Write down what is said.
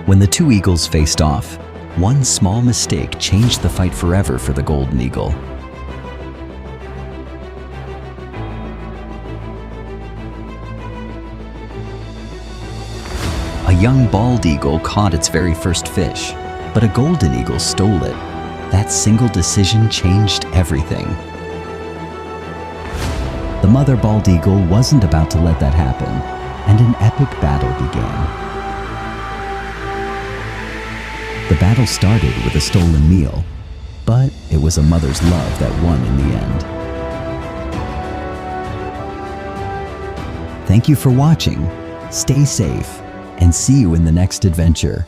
When the two eagles faced off, one small mistake changed the fight forever for the golden eagle. A young bald eagle caught its very first fish, but a golden eagle stole it. That single decision changed everything. The mother bald eagle wasn't about to let that happen, and an epic battle began. The battle started with a stolen meal, but it was a mother's love that won in the end. Thank you for watching. Stay safe, and see you in the next adventure.